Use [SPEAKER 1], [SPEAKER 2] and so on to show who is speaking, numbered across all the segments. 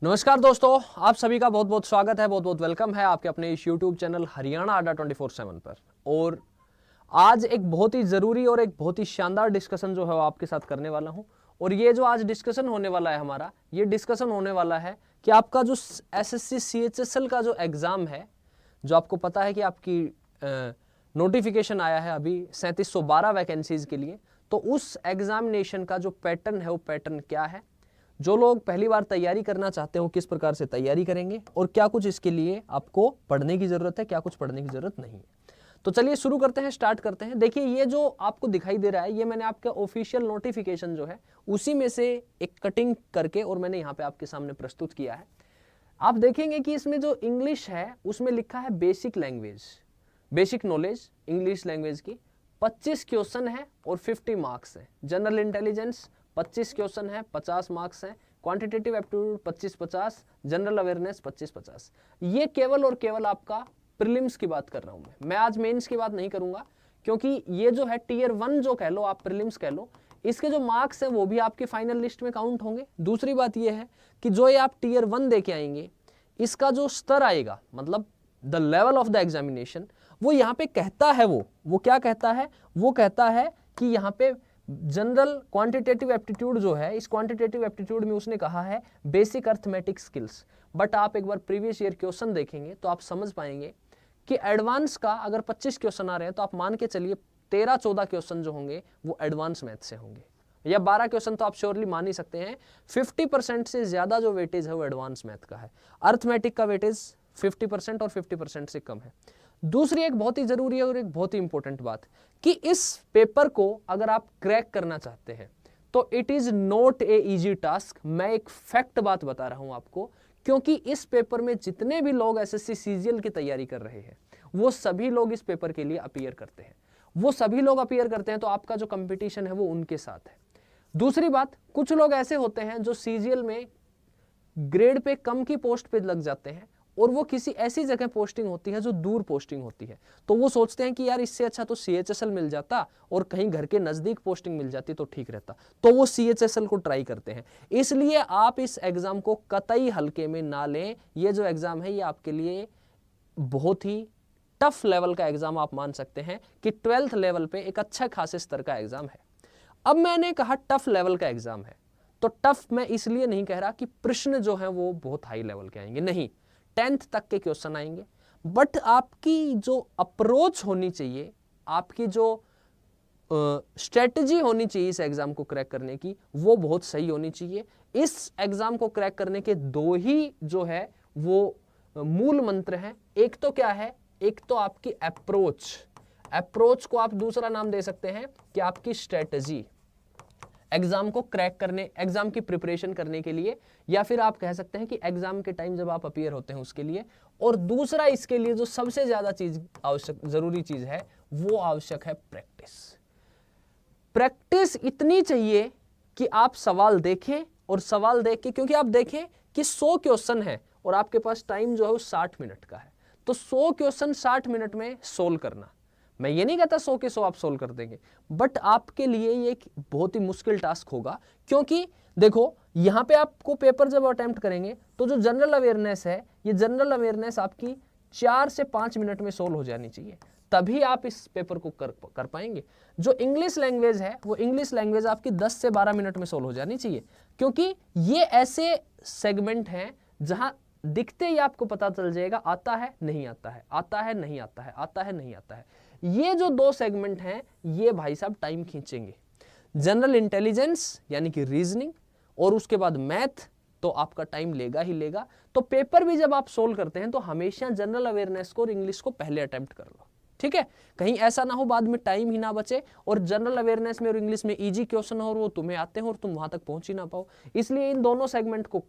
[SPEAKER 1] नमस्कार दोस्तों, आप सभी का बहुत बहुत स्वागत है, बहुत बहुत वेलकम है आपके अपने इस यूट्यूब चैनल हरियाणा अड्डा 24/7 पर। और आज एक बहुत ही ज़रूरी और एक बहुत ही शानदार डिस्कशन जो है वो आपके साथ करने वाला हूं। और ये जो आज डिस्कशन होने वाला है हमारा, ये डिस्कशन होने वाला है कि आपका जो एसएससी सीएचएसएल का जो एग्ज़ाम है, जो आपको पता है कि आपकी नोटिफिकेशन आया है अभी 3712 वैकेंसीज़ के लिए, तो उस एग्जामिनेशन का जो पैटर्न है वो पैटर्न क्या है, जो लोग पहली बार तैयारी करना चाहते हो किस प्रकार से तैयारी करेंगे और क्या कुछ इसके लिए आपको पढ़ने की ज़रूरत है, क्या कुछ पढ़ने की ज़रूरत नहीं है। तो चलिए शुरू करते हैं, स्टार्ट करते हैं। देखिए, ये जो आपको दिखाई दे रहा है, ये मैंने आपका ऑफिशियल नोटिफिकेशन जो है उसी में से एक कटिंग करके और मैंने यहाँ पे आपके सामने प्रस्तुत किया है। आप देखेंगे कि इसमें जो इंग्लिश है उसमें लिखा है basic language, basic knowledge English language की 25 क्वेश्चन है और 50 मार्क्स है। जनरल इंटेलिजेंस 25 क्वेश्चन है, 50 मार्क्स हैं। Quantitative aptitude 25-50, general awareness 25-50। ये केवल और केवल आपका प्रीलिम्स की बात कर रहा हूं मैं आज मेंस की बात नहीं करूंगा, क्योंकि ये जो है टीयर 1 जो कह लो आप, प्रीलिम्स कह लो, इसके जो मार्क्स हैं वो भी आपके फाइनल लिस्ट में काउंट होंगे। दूसरी बात ये है कि जो ये आप टीयर 1 दे के आएंगे, इसका जो स्तर आएगा, मतलब the level of the examination, वो यहाँ पे कहता है, वो क्या कहता है, वो कहता है कि यहाँ पे जनरल क्वांटिटेटिव एप्टीट्यूड जो है, इस क्वांटिटेटिव एप्टीट्यूड में उसने कहा है बेसिक अर्थमेटिक स्किल्स। बट आप एक बार प्रीवियस ईयर क्वेश्चन देखेंगे तो आप समझ पाएंगे कि एडवांस का अगर 25 क्वेश्चन आ रहे हैं तो आप मान के चलिए 13-14 क्वेश्चन जो होंगे वो एडवांस मैथ से होंगे, या 12 क्वेश्चन तो आप श्योरली मान ही सकते हैं। 50% से ज्यादा जो वेटेज है वो एडवांस मैथ का है। अर्थमेटिक का वेटेज 50% और 50% से कम है। दूसरी एक बहुत ही जरूरी और एक बहुत ही इंपॉर्टेंट बात कि इस पेपर को अगर आप क्रैक करना चाहते हैं तो it is not a easy task. मैं एक फैक्ट बात बता रहा हूं आपको, क्योंकि इस पेपर में जितने भी लोग एसएससी सीजीएल की तैयारी कर रहे हैं वो सभी लोग इस पेपर के लिए अपीयर करते हैं, वो सभी लोग अपीयर करते हैं, तो आपका जो कंपटीशन है वो उनके साथ है। दूसरी बात, कुछ लोग ऐसे होते हैं जो सीजीएल में ग्रेड पे कम की पोस्ट पे लग जाते हैं और वो किसी ऐसी जगह पोस्टिंग होती है जो दूर पोस्टिंग होती है, तो वो सोचते हैं कि यार इससे अच्छा तो सीएचएसएल मिल जाता और कहीं घर के नजदीक पोस्टिंग मिल जाती तो ठीक रहता, तो वो सीएचएसएल को ट्राई करते हैं। इसलिए आप इस एग्जाम को कतई हल्के में ना लें। ये जो एग्जाम है ये आपके लिए बहुत ही टफ लेवल का एग्जाम आप मान सकते हैं कि 12th लेवल पे एक अच्छा खासे स्तर का एग्जाम है। अब मैंने कहा टफ लेवल का एग्जाम है, तो टफ मैं इसलिए नहीं कह रहा कि प्रश्न जो है वो बहुत हाई लेवल के आएंगे, नहीं, 10th तक के क्वेश्चन आएंगे। बट आपकी जो अप्रोच होनी चाहिए, आपकी जो स्ट्रेटजी होनी चाहिए इस एग्जाम को क्रैक करने की, वो बहुत सही होनी चाहिए। इस एग्जाम को क्रैक करने के दो ही जो है वो मूल मंत्र हैं। एक तो क्या है, एक तो आपकी अप्रोच को आप दूसरा नाम दे सकते हैं कि आपकी स्ट्रेटजी एग्जाम को क्रैक करने, एग्जाम की प्रिपरेशन करने के लिए, या फिर आप कह सकते हैं कि एग्जाम के टाइम जब आप अपीयर होते हैं उसके लिए। और दूसरा इसके लिए जो सबसे ज्यादा चीज आवश्यक, जरूरी चीज है, वो आवश्यक है प्रैक्टिस। प्रैक्टिस इतनी चाहिए कि आप सवाल देखें और सवाल देख के, क्योंकि आप देखें कि 100 क्वेश्चन है और आपके पास टाइम जो है वो 60 मिनट का है, तो 100 क्वेश्चन 60 मिनट में सोल्व करना, मैं ये नहीं कहता 100 के 100 आप सोल्व कर देंगे, बट आपके लिए ये एक बहुत ही मुश्किल टास्क होगा। क्योंकि देखो, यहां पे आपको पेपर जब अटेम्प्ट करेंगे तो जो जनरल अवेयरनेस है, ये जनरल अवेयरनेस आपकी 4 से 5 मिनट में सोल्व हो जानी चाहिए, तभी आप इस पेपर को कर पाएंगे। जो इंग्लिश लैंग्वेज है, वो इंग्लिश लैंग्वेज आपकी 10 से 12 मिनट में सोल्व हो जानी चाहिए, क्योंकि ये ऐसे सेगमेंट हैं जहां दिखते ही आपको पता चल जाएगा आता है नहीं आता है, आता है नहीं आता है, आता है नहीं आता है। ये जो दो सेगमेंट हैं ये भाई साहब टाइम खींचेंगे। जनरल इंटेलिजेंस यानी कि रीजनिंग और उसके बाद मैथ, तो आपका टाइम लेगा ही लेगा। तो पेपर भी जब आप सोल्व करते हैं तो हमेशा जनरल अवेयरनेस को और इंग्लिश को पहले अटेम्प्ट कर लो, ठीक है। कहीं ऐसा ना हो बाद में टाइम ही ना बचे और जनरल अवेयरनेस में और इंग्लिश में इजी क्वेश्चन हो और वो तुम्हें आते हैं और तुम वहां तक पहुंच ही ना पाओ। इसलिए इन दोनों सेगमेंट को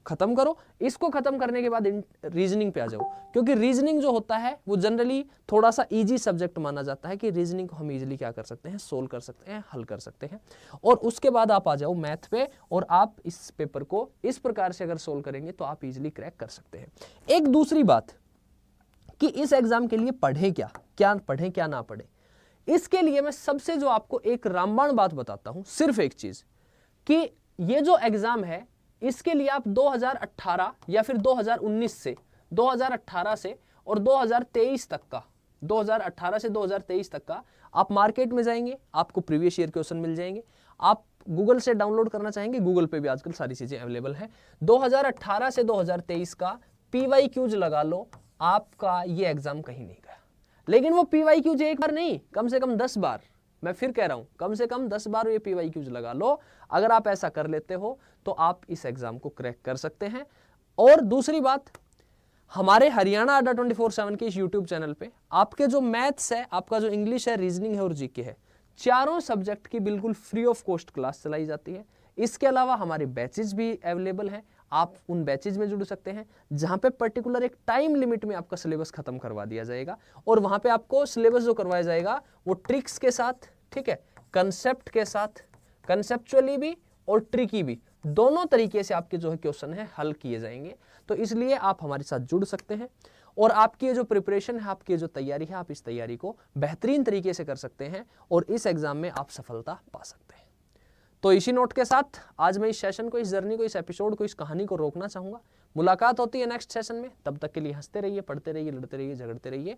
[SPEAKER 1] खत्म करो। इसको खत्म करने के बाद रीजनिंग पे आ जाओ, क्योंकि रीजनिंग जो होता है वो जनरली थोड़ा सा इजी सब्जेक्ट माना जाता है कि रीजनिंग को हम इजीली क्या कर सकते हैं, सोल्व कर सकते हैं, हल कर सकते हैं। और उसके बाद आप आ जाओ मैथ पे और आप इस पेपर को इस प्रकार से अगर सोल्व करेंगे तो आप इजीली क्रैक कर सकते हैं। एक दूसरी बात कि इस एग्जाम के लिए पढ़े क्या पढ़े क्या ना पढ़े, इसके लिए मैं सबसे जो आपको एक रामबाण बात बताता हूं, सिर्फ एक चीज कि ये जो एग्जाम है इसके लिए आप 2018 या फिर 2019 से 2018 से और 2023 तक का 2018 से 2023 तक का आप मार्केट में जाएंगे, आपको प्रीवियस ईयर क्वेश्चन मिल जाएंगे। आप गूगल से डाउनलोड करना चाहेंगे, गूगल पे भी आजकल सारी चीजें अवेलेबल है। 2018 से 2023 का PYQs लगा लो, आपका ये एग्जाम कहीं नहीं गया। लेकिन वो PYQs एक बार नहीं, कम से कम 10 बार, मैं फिर कह रहा हूं, कम से कम 10 बार ये PYQs लगा लो। अगर आप ऐसा कर लेते हो तो आप इस एग्जाम को क्रैक कर सकते हैं। और दूसरी बात, हमारे हरियाणा अड्डा 24/7 के इस यूट्यूब चैनल पे आपके जो मैथ्स है, आपका जो इंग्लिश है, रीजनिंग है और जीके है, चारों सब्जेक्ट की बिल्कुल फ्री ऑफ कॉस्ट क्लास चलाई जाती है। इसके अलावा हमारे बैचेज भी अवेलेबल हैं, आप उन बैचेज में जुड़ सकते हैं, जहां पे पर्टिकुलर एक टाइम लिमिट में आपका सिलेबस खत्म करवा दिया जाएगा। और वहां पे आपको सिलेबस जो करवाया जाएगा वो ट्रिक्स के साथ, ठीक है, कंसेप्ट के साथ, कंसेप्चुअली भी और ट्रिकी भी, दोनों तरीके से आपके जो है क्वेश्चन है हल किए जाएंगे। तो इसलिए आप हमारे साथ जुड़ सकते हैं और आपकी जो प्रिपरेशन है, आपकी जो तैयारी है, आप इस तैयारी को बेहतरीन तरीके से कर सकते हैं और इस एग्जाम में आप सफलता पा सकते हैं। तो इसी नोट के साथ आज मैं इस सेशन को, इस जर्नी को, इस एपिसोड को, इस कहानी को रोकना चाहूंगा। मुलाकात होती है नेक्स्ट सेशन में, तब तक के लिए हंसते रहिए, पढ़ते रहिए, लड़ते रहिए, झगड़ते रहिए।